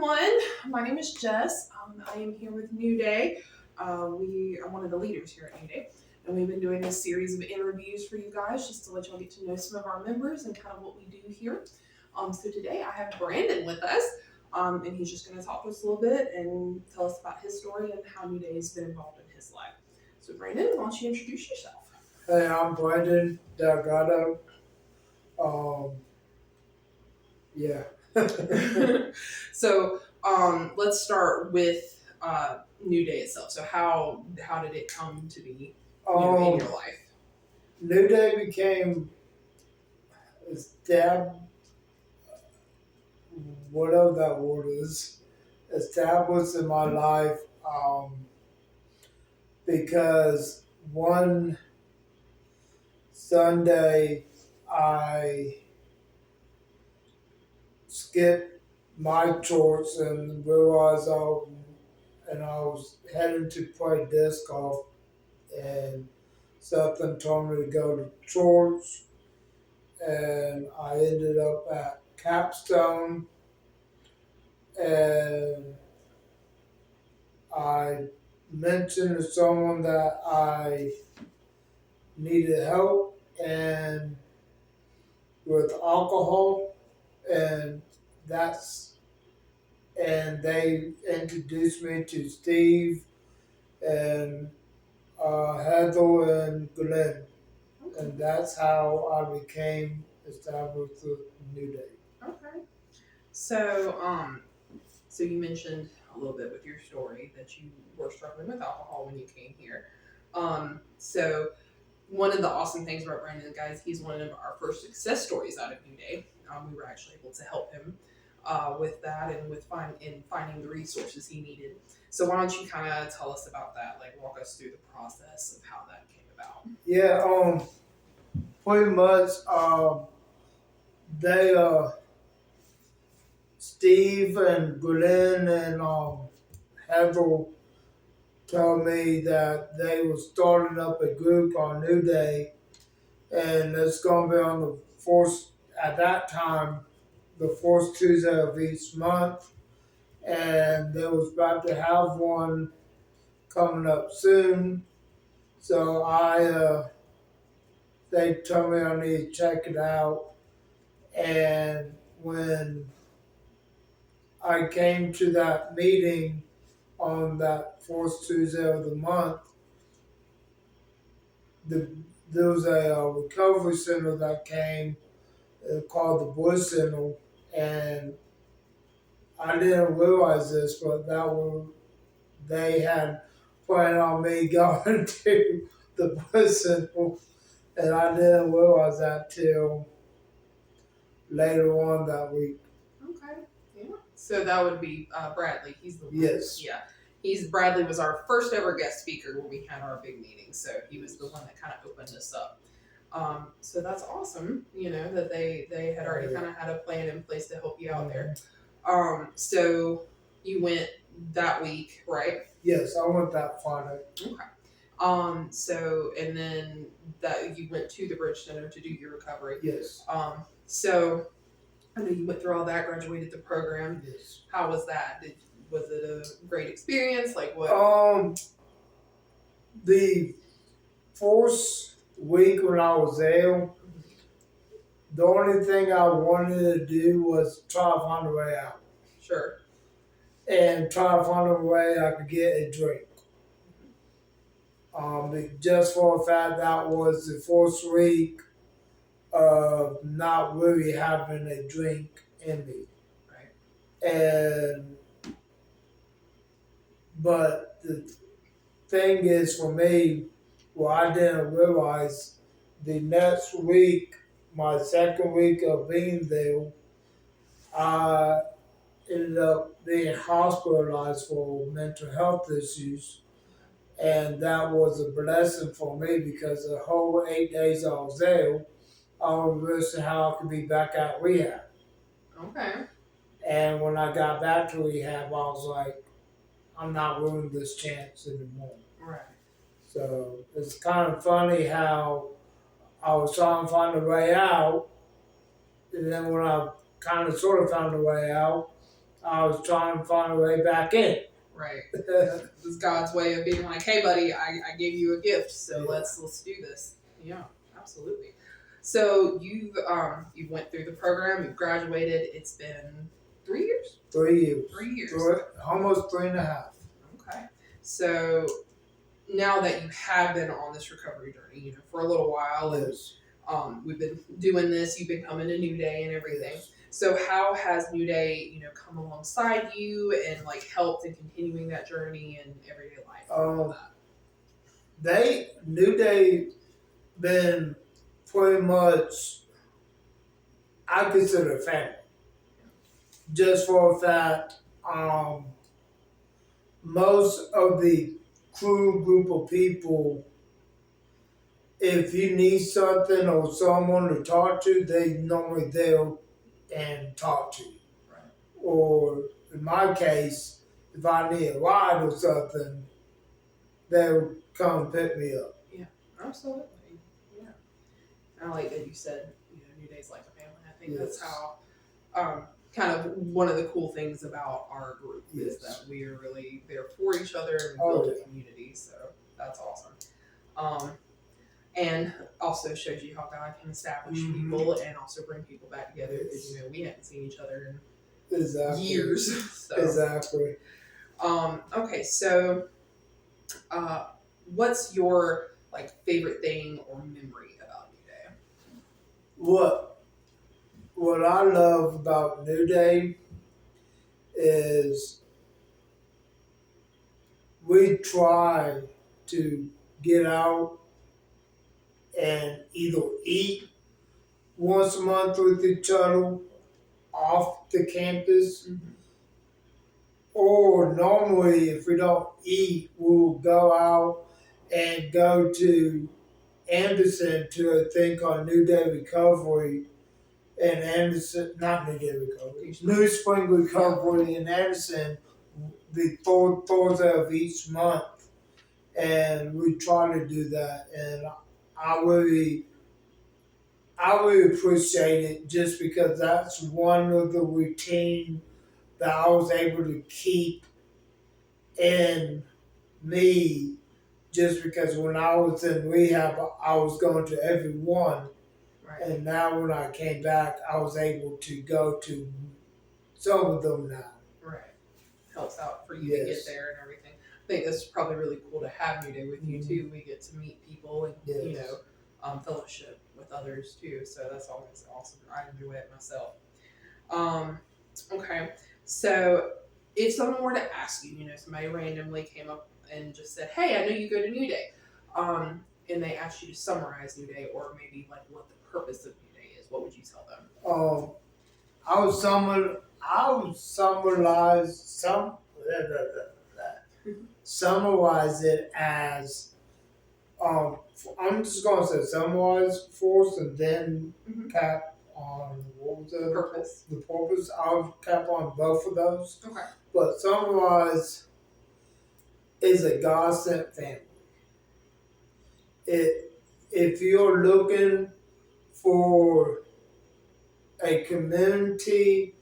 everyone. My name is Jess. I am here with New Day. I'm one of the leaders here at New Day, and we've been doing a series of interviews for you guys just to let y'all get to know some of our members and kind of what we do here. So today I have Brandon with us, and he's just going to talk to us a little bit and tell us about his story and how New Day has been involved in his life. So Brandon, why don't you introduce yourself? Hey, I'm Brandon Delgado. Um, yeah. So let's start with New Day itself. So how did it come to be, in your life? New Day became estab whatever that word is, established in my life because one Sunday I skipped my church and realized I was heading to play disc golf and something told me to go to church, and I ended up at Capstone, and I mentioned to someone that I needed help and with alcohol, and that's and they introduced me to Steve and Heather and Glenn, and that's how I became established with New Day. Okay. So you mentioned a little bit with your story that you were struggling with alcohol when you came here. So one of the awesome things about Brandon, guys, he's one of our first success stories out of New Day. We were actually able to help him with that and with finding the resources he needed. So why don't you kind of tell us about that? Like walk us through the process of how that came about. Yeah, pretty much. They Steve and Glenn and Heather told me that they were starting up a group on New Day, and it's going to be on the fourth at that time, the fourth Tuesday of each month, and they was about to have one coming up soon. So they told me I need to check it out, and when I came to that meeting on that fourth Tuesday of the month. There was a recovery center that came called the Bush Center, and I didn't realize this, but they had planned on me going to the Bush Center, and I didn't realize that till later on that week. Okay. Yeah. So that would be Bradley. He's the one. Yes. Yeah. Bradley was our first ever guest speaker when we had our big meeting. So he was the one that kind of opened us up. So that's awesome. That they had already kind of had a plan in place to help you out there. So you went that week, right? Yes, I went that Friday. Okay. So and then that you went to the Bridge Center to do your recovery. Yes. So I know you went through all that, graduated the program. Yes. How was that? Was it a great experience? Like what? The first week when I was there, the only thing I wanted to do was try to find a way out. Sure. And try to find a way I could get a drink. Just for the fact that was the first week of not really having a drink in me. Right. But the thing is for me, well, I didn't realize the next week, my second week of being there, I ended up being hospitalized for mental health issues. And that was a blessing for me because the whole 8 days I was there, I was wishing how I could be back at rehab. Okay. And when I got back to rehab, I was like, I'm not ruining this chance anymore. Right. So it's kind of funny how I was trying to find a way out, and then when I kind of sort of found a way out, I was trying to find a way back in. Right. This is God's way of being like, hey, buddy, I gave you a gift, so Yeah. let's do this. Yeah, absolutely. So you went through the program, you've graduated. It's been 3 years. 3 years. 3 years. Almost 3.5. Okay. So now that you have been on this recovery journey, for a little while, and Yes. we've been doing this, you've been coming to New Day and everything. Yes. So how has New Day, come alongside you and like helped in continuing that journey in everyday life? And all that? New Day been pretty much, I consider family. Just for a fact, most of the crew group of people, if you need something or someone to talk to, they normally there and talk to you. Right. Or in my case, if I need a ride or something, they'll come pick me up. Absolutely. Yeah. I like that you said, New Day's like a family. I think that's Yes. how kind of one of the cool things about our group is Yes. that we are really there for each other and Oh, build a yeah. community. So that's awesome. And also shows you how God can establish Mhm. people and also bring people back together because we hadn't seen each other in Exactly. years. So Exactly. okay, so what's your like favorite thing or memory about New Day? What I love about New Day is we try to get out and either eat once a month with each other off the campus, or normally if we don't eat, we'll go out and go to Anderson to a thing called New Day Recovery in Anderson, not New Day Recovery, New Spring Recovery in Anderson, the third Thursday of each month. And we try to do that. And I really, I really appreciate it just because that's one of the routine that I was able to keep in me just because when I was in rehab, I was going to every one. Right. And now when I came back, I was able to go to some of them now. Right. Helps out for you to get Yes. there and everything. I think this is probably really cool to have New Day with you too. We get to meet people and Yes. fellowship with others too. So that's always awesome. I enjoy it myself. Okay. So if someone were to ask you, somebody randomly came up and just said, "Hey, I know you go to New Day," and they asked you to summarize New Day or maybe like what the purpose of New Day is, what would you tell them? I would summarize it as I'm just gonna say summarize first and then cap on what was the Purpose. The purpose. I'll cap on both of those. Okay. But summarize is a God sent family. If you're looking for a community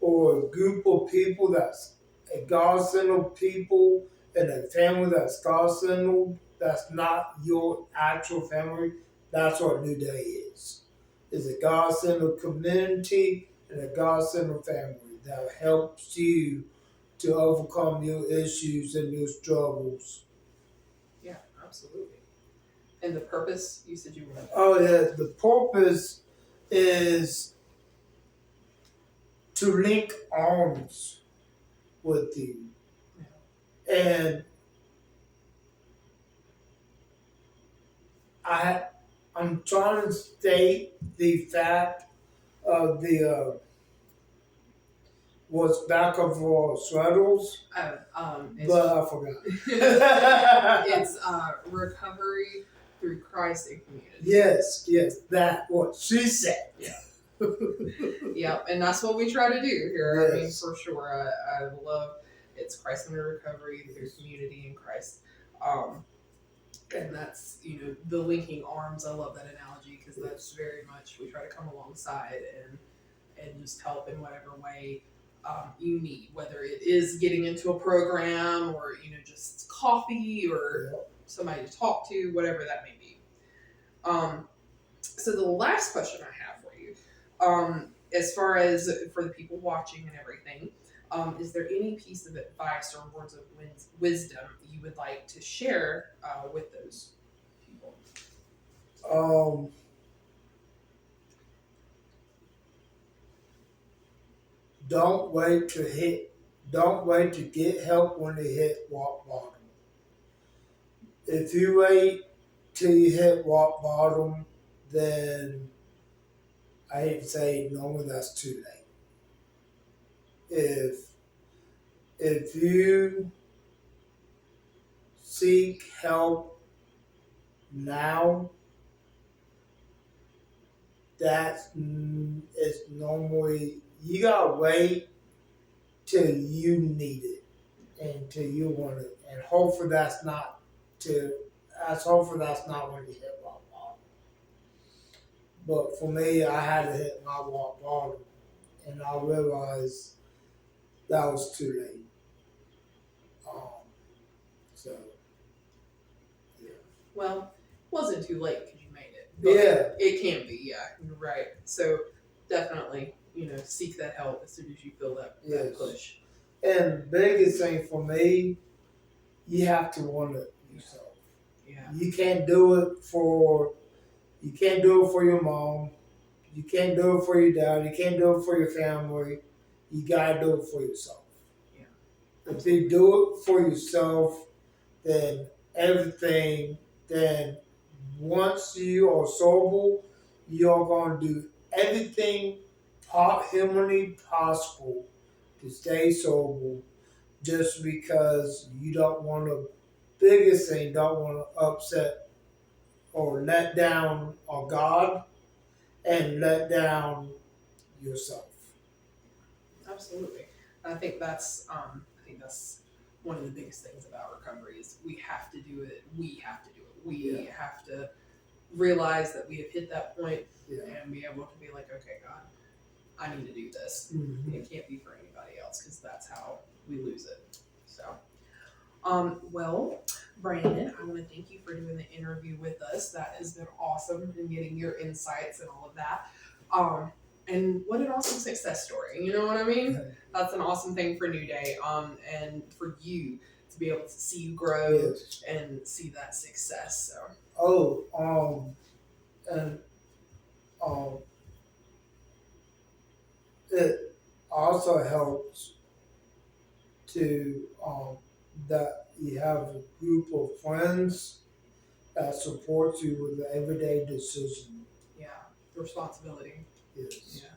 or a group of people that's a God-centered people and a family that's God-centered, that's not your actual family, that's what New Day is. It's a God-centered community and a God-centered family that helps you to overcome your issues and your struggles. Yeah, absolutely. And the purpose, you said you were. Oh yeah, the purpose is to link arms with you. And I'm trying to state the fact of the what's back of our sweaters, but I forgot. It's recovery through Christ and community. Yes, that what she said. Yeah. Yep, and that's what we try to do here. I mean, Yes. for sure. I love it's Christ-centered recovery through community in Christ. And that's, the linking arms. I love that analogy because that's very much we try to come alongside and just help in whatever way you need, whether it is getting into a program or just coffee or Yeah. somebody to talk to, whatever that may be. So the last question I have for you, as far as for the people watching and everything, is there any piece of advice or words of wisdom you would like to share with those people? Don't wait to get help when they hit rock bottom. If you wait till you hit rock bottom, then I hate to say normally that's too late. If you seek help now, it's normally you gotta wait till you need it and till you want it, and hopefully that's not when you hit rock bottom. But for me, I had to hit my rock bottom, and I realized that was too late. So yeah, Well, it wasn't too late because you made it. yeah, It can be, yeah, you're right. So definitely, seek that help as soon as you feel that yes. push. And biggest thing for me, you have to want it yourself. Yeah. You can't do it for your mom. You can't do it for your dad. You can't do it for your family. You gotta do it for yourself. Yeah. If you do it for yourself, then once you are sober, you're gonna do everything humanly possible to stay sober, just because you don't want to. Biggest thing, don't want to upset or let down our God and let down yourself. Absolutely. I think that's one of the biggest things about recovery is we have to do it. We have to do it. We have to realize that we have hit that point and be able to be like, okay, God, I need to do this. Mm-hmm. It can't be for anybody else because that's how we lose it. So, well, Brandon, I want to thank you for doing the interview with us. That has been awesome and getting your insights and all of that. And what an awesome success story. You know what I mean? That's an awesome thing for New Day. And for you to be able to see you grow and see that success. So. It also helps to that you have a group of friends that support you with the everyday decision. Yeah, responsibility. Yes. Yeah,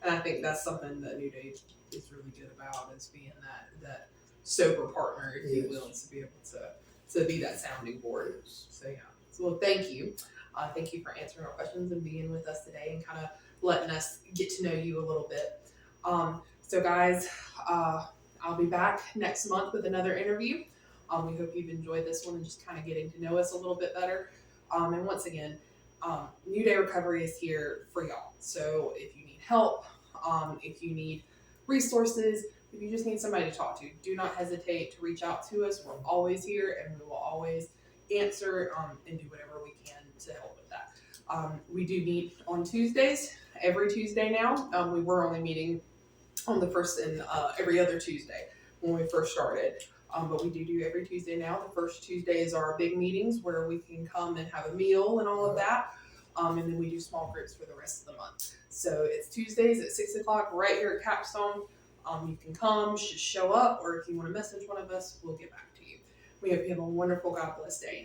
and I think that's something that New Day is really good about is being that sober partner, if you will, to be able to be that sounding board. So yeah. So well, thank you. Thank you for answering our questions and being with us today and kind of letting us get to know you a little bit. So guys, I'll be back next month with another interview. We hope you've enjoyed this one and just kind of getting to know us a little bit better. And once again, New Day Recovery is here for y'all. So if you need help, if you need resources, if you just need somebody to talk to, do not hesitate to reach out to us. We're always here and we will always answer and do whatever we can to help with that. We do meet on Tuesdays, every Tuesday now. We were only meeting on the first and every other Tuesday when we first started. But we do every Tuesday now. The first Tuesdays are our big meetings where we can come and have a meal and all of that. And then we do small groups for the rest of the month. So it's Tuesdays at 6 o'clock right here at Capstone. You can come, just show up, or if you want to message one of us, we'll get back to you. We hope you have a wonderful, God bless day.